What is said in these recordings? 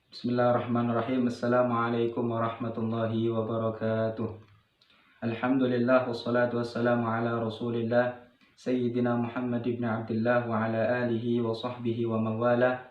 Bismillahirrahmanirrahim. Assalamualaikum warahmatullahi wabarakatuh. Alhamdulillah wassalatu wassalamu ala Rasulillah Sayyidina Muhammad ibn Abdullah wa ala alihi wa sahbihi wa mawala.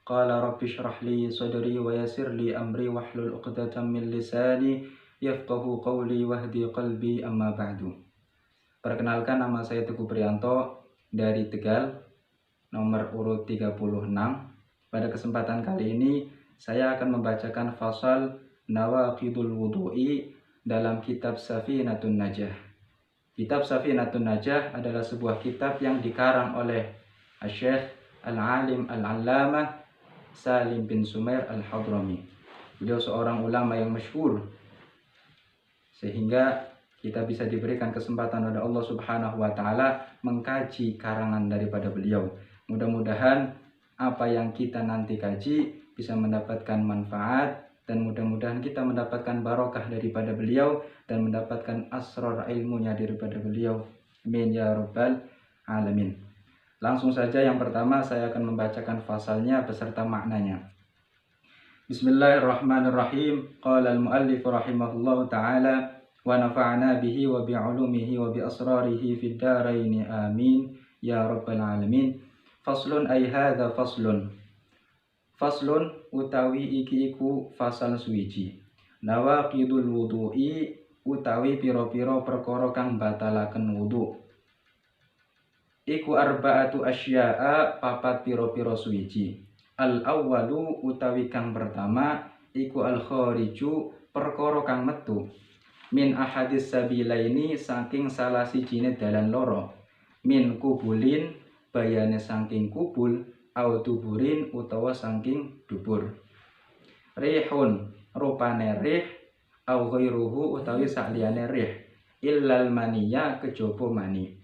Qala rabbi shrah li sadri wa yassir li amri wahlul 'uqdatam min lisani yafqahu qawli wahdi qalbi, amma ba'du. Perkenalkan, nama saya Teguh Priyanto dari Tegal, nomor urut 36. Pada kesempatan kali ini saya akan membacakan fasal Nawaqidul Wudu'i dalam kitab Safinatun Najah. Kitab Safinatun Najah adalah sebuah kitab yang dikarang oleh Syekh Al-Alim Al-Allamah Salim bin Sumair Al-Hadrami. Beliau seorang ulama yang masyhur, sehingga kita bisa diberikan kesempatan oleh Allah Subhanahu wa Ta'ala mengkaji karangan daripada beliau. Mudah-mudahan apa yang kita nanti kaji bisa mendapatkan manfaat, dan mudah-mudahan kita mendapatkan barokah daripada beliau dan mendapatkan asrar ilmunya daripada beliau. Amin ya rabbal alamin. Langsung saja, yang pertama saya akan membacakan fasalnya beserta maknanya. Bismillahirrahmanirrahim. Qala al-muallif rahimahullahu ta'ala wa nafa'na bihi wa bi'ulumihi wa bi asrarihi fid dharain amin ya rabbal alamin. Faslun ay hadza faslun. Faslun utawi iki iku fasal suwiji. Nawaqidul wudu'i utawi pira-pira perkara kang batalaken wudu. Iku arba'atu asya'a, papat pira-pira suwiji. Al awwalu utawi kang pertama iku al khariju, perkara kang metu. Min ahadis sabilaini, saking salah sijine dalan loro. Min kubulin, bayane saking kubul, au duburin utawa saking dubur. Rihun, rupane rih, au ghairuhu utawi sakliyane rih, illal maniya, kejaba mani.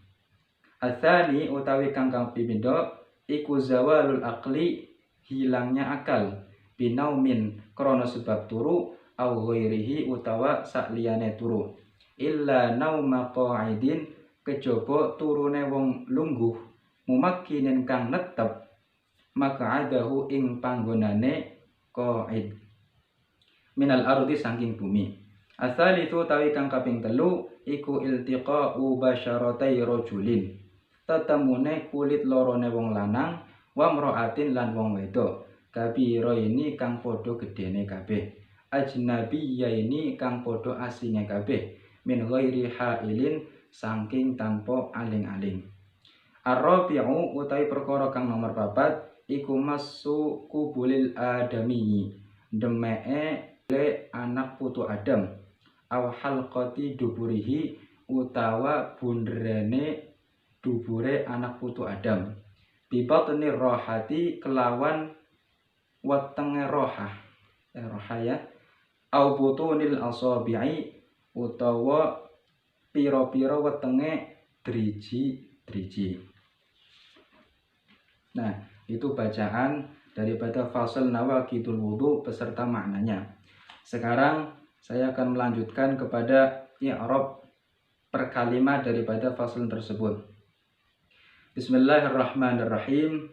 Atsani utawi kang pindho iku zawalul aqli, hilangnya akal, binaumin krana sebab turu, au ghairihi utawa sakliyane turu. Illa nauma qa'idin, kejaba turune wong lungguh, mumakkinin kang netep, maka'adahu ing panggonane qa'id, minal ardi saking bumi. Asalitu tawi kang kaping telu iku iltiqa'u basyaratai rajulin, tetemune kulit lorone wong lanang, wa mra'atin lan wong wedok, kabiraini kang padha gedene kabeh, ajnabiyaini kang padha asline kabeh, min ghairi hailin saking tanpa aling-aling. Ar-rabi'u utawi perkara kang nomor 4 iku masu kubulil adami, demeke le anak putu Adam, aw halqati duburihi utawa bunderane dubure anak putu Adam, bibatni rohati kelawan wetenge rohah, ya, aw butunil asabi'i utawa pira-pira wetenge driji-driji. Nah, itu bacaan daripada fasal Nawaqidul Wudu beserta maknanya. Sekarang saya akan melanjutkan kepada i'rab per kalimat daripada fasal tersebut. Bismillahirrahmanirrahim.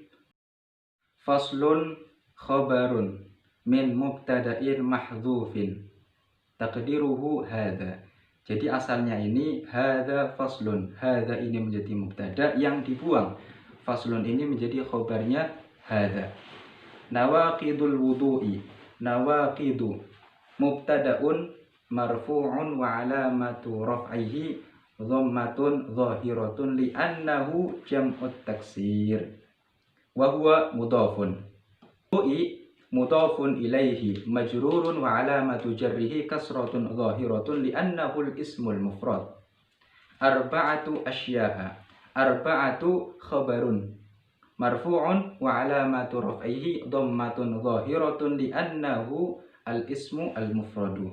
Faslun khabarun min mubtada'in mahdhufin, taqdiruhu hadza. Jadi asalnya ini hadza faslun, hadza ini menjadi mubtada yang dibuang, faslun ini menjadi khabarnya hadza. Nawaqidul wudu'i, nawaqidu mubtada'un marfu'un wa alamatu raf'ihi dhammatun zahiratun li'annahu jam'ut taksir wa huwa mudhafun. Wudu'i mudhafun ilaihi majrurun wa alamatu jarrihi kasratun zahiratun li'annahu al-ismul mufrad. Arba'atu asya'a, arba'atu khabarun marfu'un wa alamatu raf'ihi dhammatun zahiratun li'annahu al-ismu al-mufradu.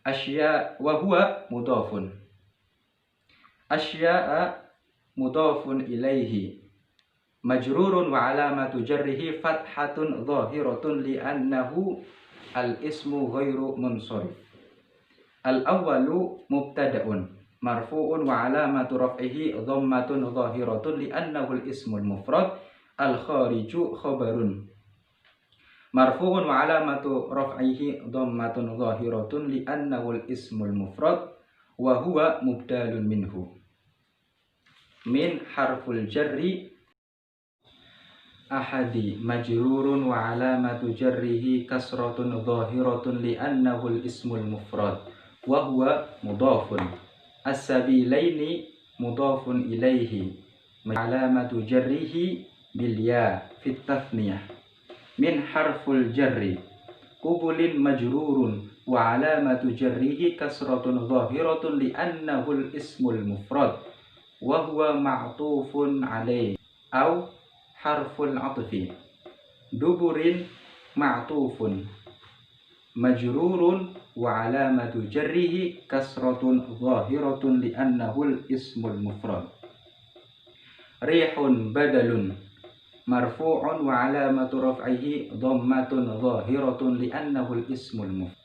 Asya wa huwa mudhafun. Asya'a mudhafun ilaihi majrurun wa alamatu jarrihi fathatun zahiratun li'annahu al-ismu ghairu munsharif. Al-awwalu mubtada'un marfu'un wa alamatu raf'ihi dhammatun zahiratun li'annahu al-ismul mufrad. Al-khariju khabarun marfu'un wa alamatu raf'ihi dhammatun zahiratun li'annahu al-ismul mufrad wa huwa mubdalun minhu. Min harful jarri ahadi majrurun wa alamatu jarrihi kasratun zahiratun li'annahu al-ismul mufrad wa huwa mudhafun. As-sabilaini mudhafun ilaihi alamatu jarrihi bil ya fit tathniyah. Min harful jarri qubulin majrurun wa alamatu jarrihi kasratun zahiratun li'annahu al-ismul mufrad wa huwa ma'tufun alaihi. Au harful atfi duburin ma'tufun majrurun wa alamatu jarrihi kasratun zahiratun li'annahu al-ismul mufrad. Rihun badalun marfu'un wa alamatu raf'ihi dhammatun zahiratun li'annahu al-ismul mufrad.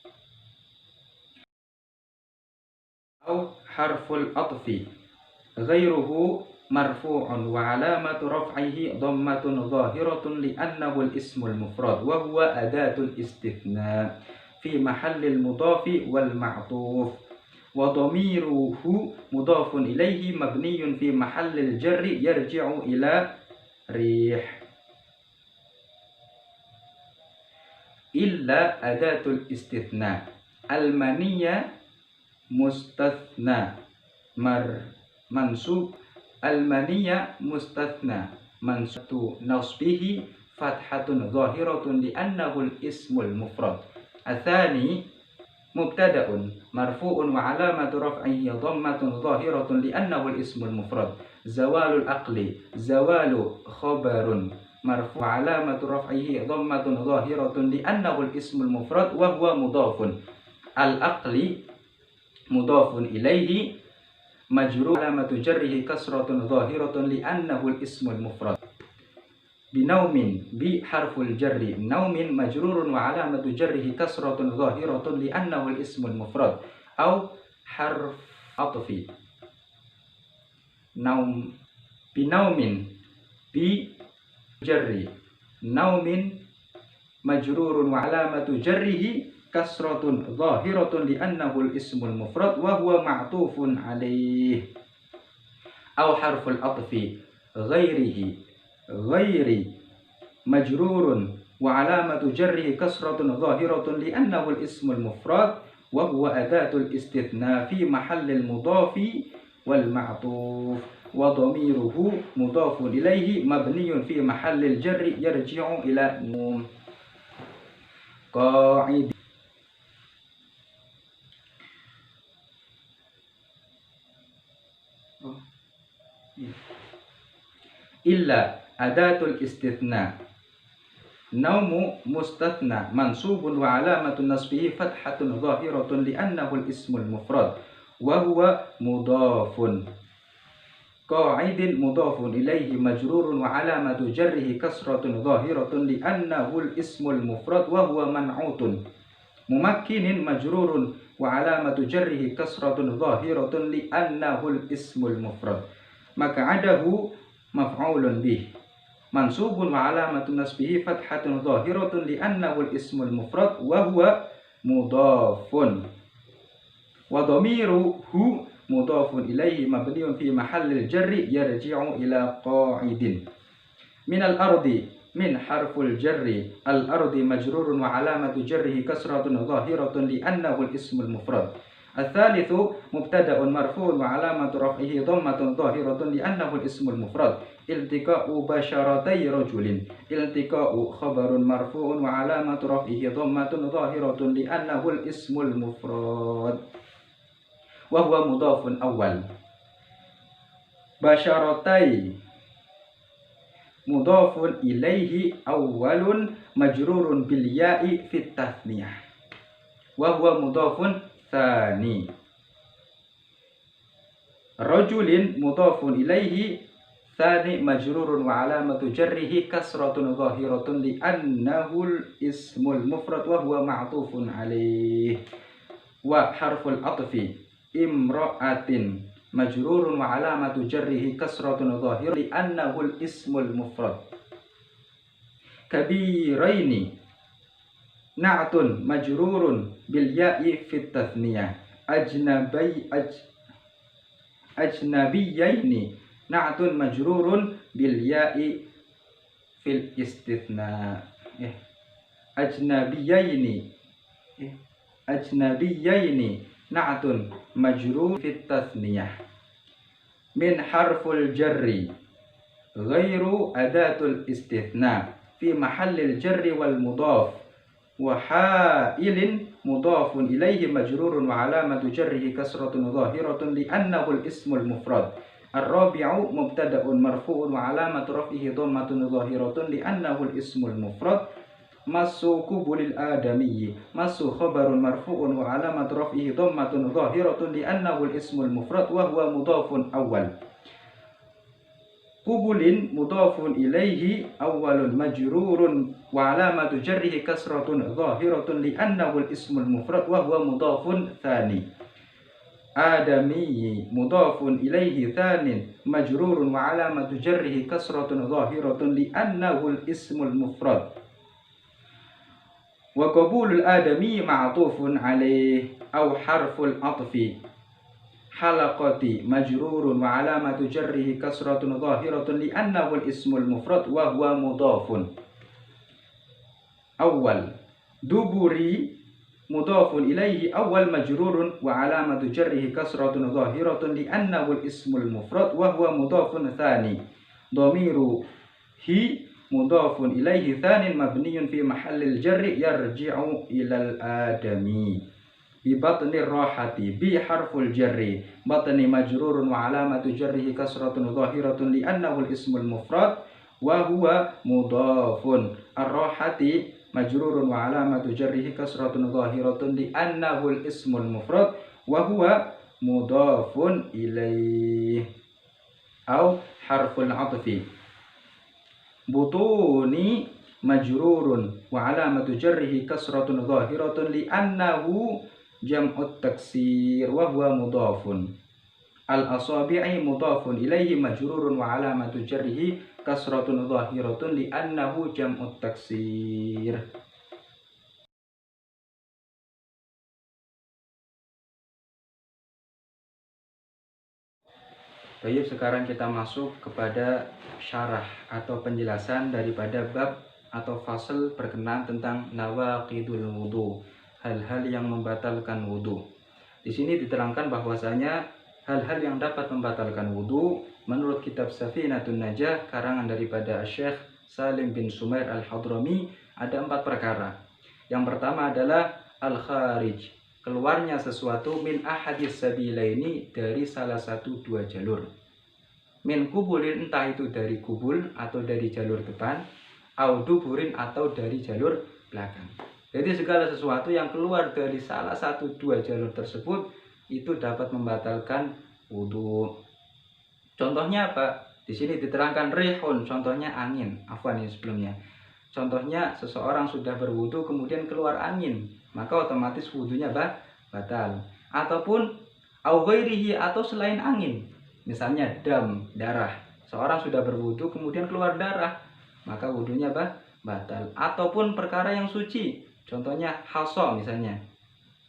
Au harful atfi ghairuhu marfu'un wa alamatu raf'ihi dhammatun zahiratun li'annahu al-ismul mufrad wa huwa adatul istithna fi mahallil mudhafi wal ma'tuf wa dhamiruhu mudhafun ilaihi mabniyun fi mahallil jarri yarji'u ila rih. Illa adatul istithna al-maniyya mustathna mansub al-maniyya mustathna mansutu nasbihi fathatun zahiratun li'annahu al-ismul mufrad. Athani mubtada'un marfu'un wa alamatu raf'ihi dhammatun zahiratun li'annahu al-ismul mufrad. Zawalul aqli zawalu khabarun marfu' wa alamatu raf'ihi dhammatun zahiratun li'annahu al-ismul mufrad wa huwa mudhafun. Al-aqli mudhafun ilaihi majrur alamatu jarrihi kasratun zahiratun li'annahu al-ismul mufrad. Binaumin bi harful jarri naumin majrurun wa alamatu jarrihi kasratun zahiratun li'annahu al-ismul mufrad. Au harf atfi naum binaumin bi jarri naumin majrurun wa alamatu jarrihi kasratun zahiratun li'annahu al-ismul mufrad wa huwa ma'tufun alaih. Au harful atfi ghairi majrurun wa alamatu jarrihi kasratun zahiratun li'annahu al-ismul mufrad wa huwa adatul istithna fi mahallil mudhafi wal ma'tuf wa dhamiruhu mudhafun ilaihi mabniyun fi mahallil jarri yarji'u ila num. Qa'id illa adatul istithna naumu mustathna mansubun wa alamatun nasbihi fathatun zahiratun li'annahu al-ismul mufrad wa huwa mudhafun. Qa'idin mudhafun ilaihi majrurun wa alamatu jarrihi kasratun zahiratun li'annahu al-ismul mufrad wa huwa man'utun. Mumakkinin majrurun wa alamatu jarrihi kasratun zahiratun li'annahu al-ismul mufrad. Maka adahu maf'ulun bih mansubun wa alamatun nasbihi fathatun zahiratun li'annahu al-ismul mufrad wa huwa mudhafun. Wa dhamiruhu mudhafun ilaihi mabniun fi mahallil jarri yarji'u ila qa'idin. Min al-ardi min harful jarri al-ardi majrurun wa alamatu jarrihi kasratun zahiratun li'annahu al-ismul mufrad. Al-thalithu mubtada'un marfu'un wa alamatu raf'ihi dhammatun zahiratun li'annahu al-ismul mufrad. Iltiqa'u basyaratai rajulin iltiqa'u khabarun marfu'un wa alamatu raf'ihi dhammatun zahiratun li'annahu al-ismul mufrad wa huwa mudhafun awal. Basyaratai mudhafun ilaihi awwalun majrurun bil ya'i fit tathniyah wa huwa mudhafun tsani. Rajulin mudhafun ilaihi tsani majrurun wa alamatu jarrihi kasratun zahiratun li'annahu al-ismul mufrad wa huwa ma'tufun alaih. Wa harful atfi imra'atin majrurun wa alamatu jarrihi kasratun zahiratun li'annahu al-ismul mufrad. Kabiraini na'tun majrurun bil ya'i fit tathniyah. Ajnabiyyaini na'tun majrurun bil ya'i fil istithna. Ajnabiyyaini na'tun majrur fit tathniyah. Min harful jarri ghairu adatul istithna fi mahallil jarri wal mudhaf wa ha'ilin mudhafun ilaihi majrurun wa alamatu jarrihi kasratun zahiratun li'annahu al-ismul mufrad. Ar-rabi'u mubtada'un marfu'un wa alamatu raf'ihi dhammatun zahiratun li'annahu al-ismul mufrad. Masu kubulil adamiyyi masu khabarun marfu'un wa alamatu raf'ihi dhammatun zahiratun li'annahu al-ismul mufrad wa huwa mudhafun awwal. Kubulin mudhafun ilaihi awwalun majrurun wa alamatu jarrihi kasratun zahiratun li'annahu al-ismul mufrad wa huwa mudhafun tsani. Adamiyyi mudhafun ilaihi tsanin majrurun wa alamatu jarrihi kasratun zahiratun li'annahu al-ismul mufrad. Wa qabulul adami ma'tufun alaih aw harful atfi. Halaqati majrurun wa alamatu jarrihi kasratun zahiratun li'annahu al-ismul mufrad wa huwa mudhafun. Awal duburi mudhafun ilaihi awal majrurun wa alamatu jarrihi kasratun zahiratun li'annahu al-ismul mufrad wa huwa mudhafun tsani. Dhamiru hi mudhafun ilaihi tsanin mabniyun fi mahallil jarri yarji'u ilal adami. Bi batni rahati bi harful jarri batni majrurun wa alamatu jarrihi kasratun zahiratun li'annahu al-ismul mufrad wa huwa mudhafun. Ar-rahati majrurun wa alamatu jarrihi kasratun zahiratun li'annahu al-ismul mufrad wa huwa mudhafun ilaih aw harful atfi. Butuni majrurun wa alamatu jarrihi kasratun zahiratun li'annahu jam'ut taksir wa huwa mudhafun. Al-asabi'i mudhafun ilaihi majrurun wa alamatu jarrihi kasratun zahiratun li'annahu jam'ut taksir. Baik, sekarang kita masuk kepada syarah atau penjelasan daripada bab atau fasal berkenaan tentang nawaqidul wudu, hal-hal yang membatalkan wudu. Di sini diterangkan bahwasanya hal-hal yang dapat membatalkan wudu menurut kitab Safinatun Najah karangan daripada Syekh Salim bin Sumair Al-Hadrami ada 4 perkara. Yang pertama adalah al-kharij, keluarnya sesuatu min ahadis sabilaini dari salah satu 2 jalur. Min kubulin, entah itu dari kubul atau dari jalur depan, au duburin atau dari jalur belakang. Jadi segala sesuatu yang keluar dari salah satu 2 jalur tersebut itu dapat membatalkan wudu. Contohnya apa? Di sini diterangkan rihun, contohnya angin. Afwan ini sebelumnya. Contohnya seseorang sudah berwudu kemudian keluar angin, maka otomatis wudunya batal. Ataupun au ghairihi, atau selain angin. Misalnya dam, darah. Seorang sudah berwudu kemudian keluar darah, maka wudunya batal. Ataupun perkara yang suci. Contohnya hasa misalnya,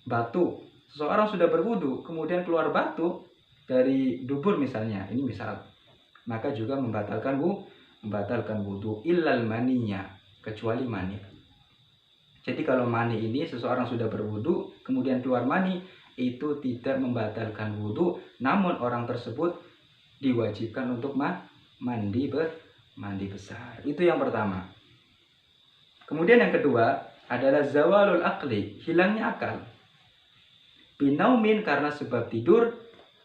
batu. Seseorang sudah berwudu kemudian keluar batu dari dubur misalnya, ini misal, maka juga membatalkan wudu. Illal maniya, kecuali mani. Jadi kalau mani ini seseorang sudah berwudu kemudian keluar mani, itu tidak membatalkan wudu, namun orang tersebut diwajibkan untuk mandi besar. Itu yang pertama. Kemudian yang kedua adalah zawalul aqli, hilangnya akal. Binaumin, karena sebab tidur,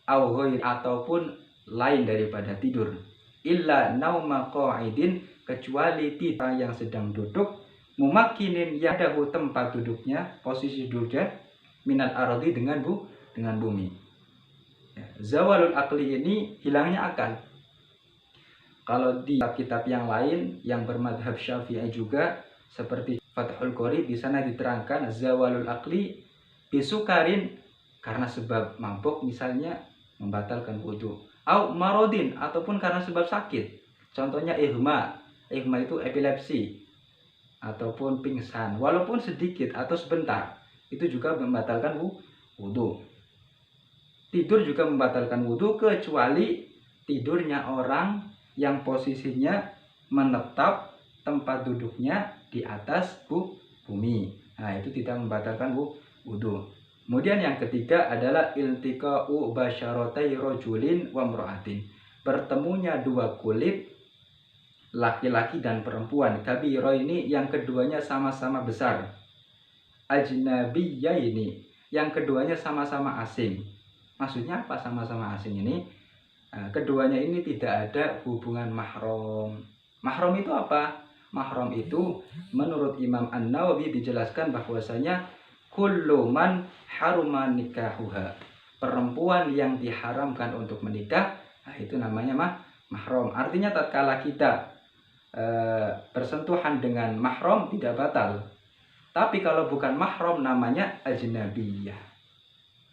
au ghair, ataupun lain daripada tidur. Illa nauma qa'idin, kecuali tidur yang sedang duduk, mumakkinin, yadahu, tempat duduknya, posisi duduknya, minal ardi, dengan bumi. Zawalul aqli ini hilangnya akal. Kalau di kitab yang lain yang bermadhab Syafi'i juga seperti Fathul Qori, di sana diterangkan zawalul aqli bisukarin, karena sebab mabuk misalnya membatalkan wudu. Au marodin, ataupun karena sebab sakit. Contohnya ihma itu epilepsi. ataupun pingsan, walaupun sedikit atau sebentar, itu juga membatalkan wudhu. Tidur juga membatalkan wudhu, kecuali tidurnya orang yang posisinya menetap tempat duduknya di atas bumi. Nah, itu tidak membatalkan wudhu. Kemudian yang ketiga adalah iltiqa'u basyaratai rajulin wa imra'atin. Bertemunya dua kulit laki-laki dan perempuan. Kabiro ini yang keduanya sama-sama besar. Ajnabiyya ini yang keduanya sama-sama asing. Maksudnya apa sama-sama asing ini? Keduanya ini tidak ada hubungan mahram. Mahram itu apa? Mahram itu menurut Imam An-Nawawi dijelaskan bahwasanya kullu man haruma nikahuha. Perempuan yang diharamkan untuk menikah, itu namanya mahram. Artinya tatkala kita bersentuhan dengan mahram tidak batal. Tapi kalau bukan mahram namanya ajnabiyah.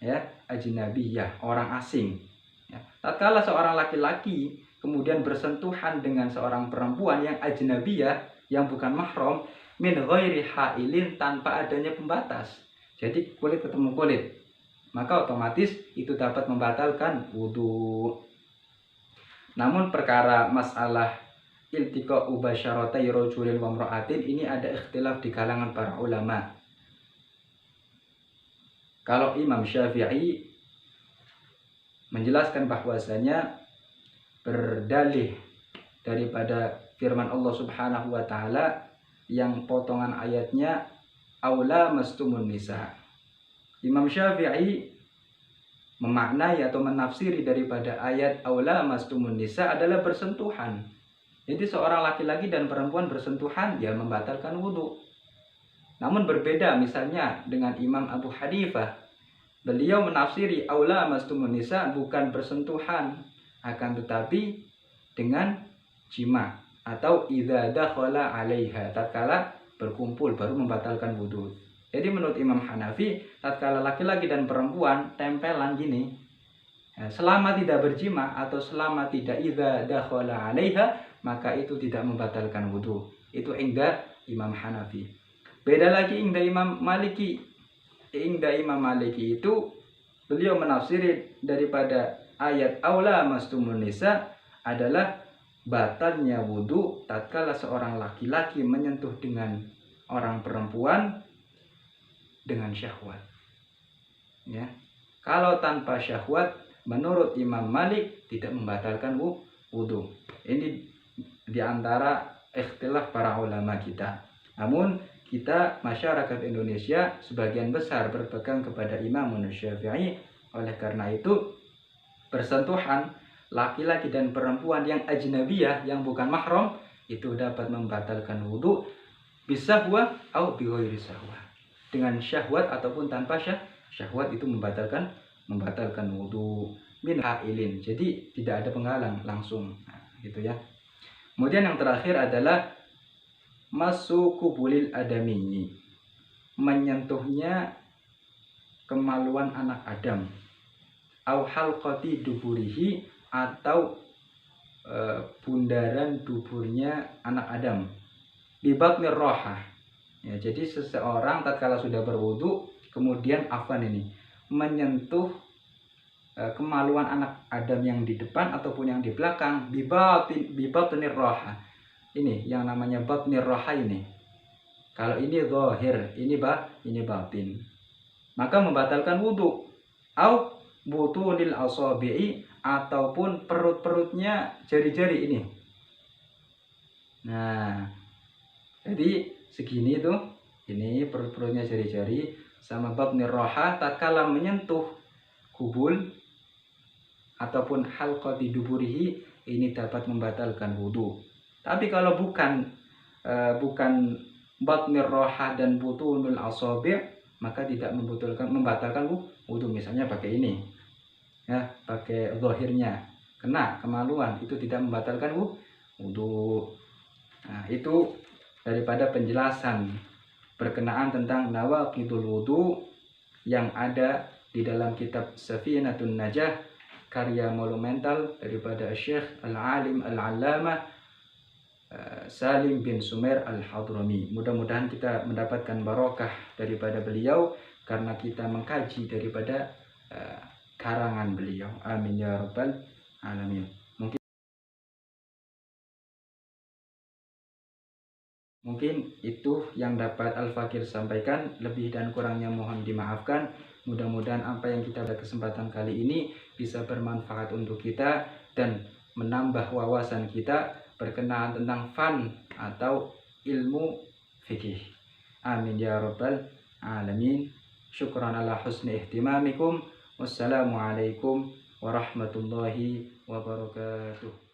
Ya, ajnabiyah, orang asing. Ya. Tatkala seorang laki-laki kemudian bersentuhan dengan seorang perempuan yang ajnabiyah, yang bukan mahram, min ghairi hailin, tanpa adanya pembatas. Jadi kulit ketemu kulit, maka otomatis itu dapat membatalkan wudhu. Namun perkara masalah iltiqa'u basyaratai rajulin wa imra'atin ini ada ikhtilaf di kalangan para ulama. Kalau Imam Syafi'i menjelaskan bahwasanya berdalih daripada firman Allah Subhanahu wa taala yang potongan ayatnya aula mastumun nisa. Imam Syafi'i memaknai atau menafsiri daripada ayat aula mastumun nisa adalah bersentuhan. Jadi seorang laki-laki dan perempuan bersentuhan, dia membatalkan wudhu. Namun berbeda misalnya dengan Imam Abu Hanifah. Beliau menafsiri aula mastumun nisa bukan bersentuhan, akan tetapi dengan jima atau idza dakhala 'alaiha, tatkala berkumpul baru membatalkan wudhu. Jadi menurut Imam Hanafi, tatkala laki-laki dan perempuan tempelan gini, selama tidak berjima atau selama tidak idza dakhala 'alaiha, maka itu tidak membatalkan wudhu. Itu inda Imam Hanafi. Beda lagi inda Imam Maliki. Inda Imam Maliki itu beliau menafsiri daripada ayat aula mastumun nisa adalah batalnya wudhu tatkala seorang laki-laki menyentuh dengan orang perempuan dengan syahwat. Ya. Kalau tanpa syahwat, menurut Imam Malik tidak membatalkan wudhu. Ini diantara ikhtilaf para ulama kita. Namun kita masyarakat Indonesia sebagian besar berpegang kepada Imam Syafi'i. Oleh karena itu bersentuhan laki-laki dan perempuan yang ajnabiyah, yang bukan mahram, itu dapat membatalkan wudhu bisahwa atau bighairi sahwa. Dengan syahwat ataupun tanpa syahwat itu membatalkan wudhu min hailin. Jadi tidak ada penghalang langsung. Nah, gitu ya. Kemudian yang terakhir adalah masukubulil adamiyyi, menyentuhnya kemaluan anak Adam, au halqati duburihi, atau bundaran duburnya anak Adam, bibatnir rohah. Ya, jadi seseorang tatkala sudah berwudu kemudian menyentuh kemaluan anak Adam yang di depan ataupun yang di belakang, bibatnir rohah. Ini yang namanya batnir rohah ini. Kalau ini zahir, ini batin, maka membatalkan wudu. Au butunil asabi'i, ataupun perut-perutnya jari-jari ini. Nah, jadi segini tuh, ini perut-perutnya jari-jari sama batnir rohah tatkala menyentuh kubul ataupun halqati duburihi, ini dapat membatalkan wudu. Tapi kalau bukan batnir rohah dan butunul asabi', maka tidak membatalkan wudu. Misalnya pakai ini, ya, pakai zahirnya kena kemaluan, itu tidak membatalkan wudu. Nah, itu daripada penjelasan berkenaan tentang nawaqidul wudu yang ada di dalam kitab Safinatun Najah, karya monumental daripada Syekh Al-Alim Al-Allamah Salim bin Sumair Al-Hadrami. Mudah-mudahan kita mendapatkan barokah daripada beliau karena kita mengkaji daripada karangan beliau. Amin ya rabbal alamin. Mungkin itu yang dapat Al-Fakir sampaikan, lebih dan kurangnya mohon dimaafkan. Mudah-mudahan apa yang kita pada kesempatan kali ini bisa bermanfaat untuk kita dan menambah wawasan kita berkenaan tentang fan atau ilmu fikih. Amin ya rabbal alamin. Syukran ala husni ihtimamikum. Wassalamualaikum warahmatullahi wabarakatuh.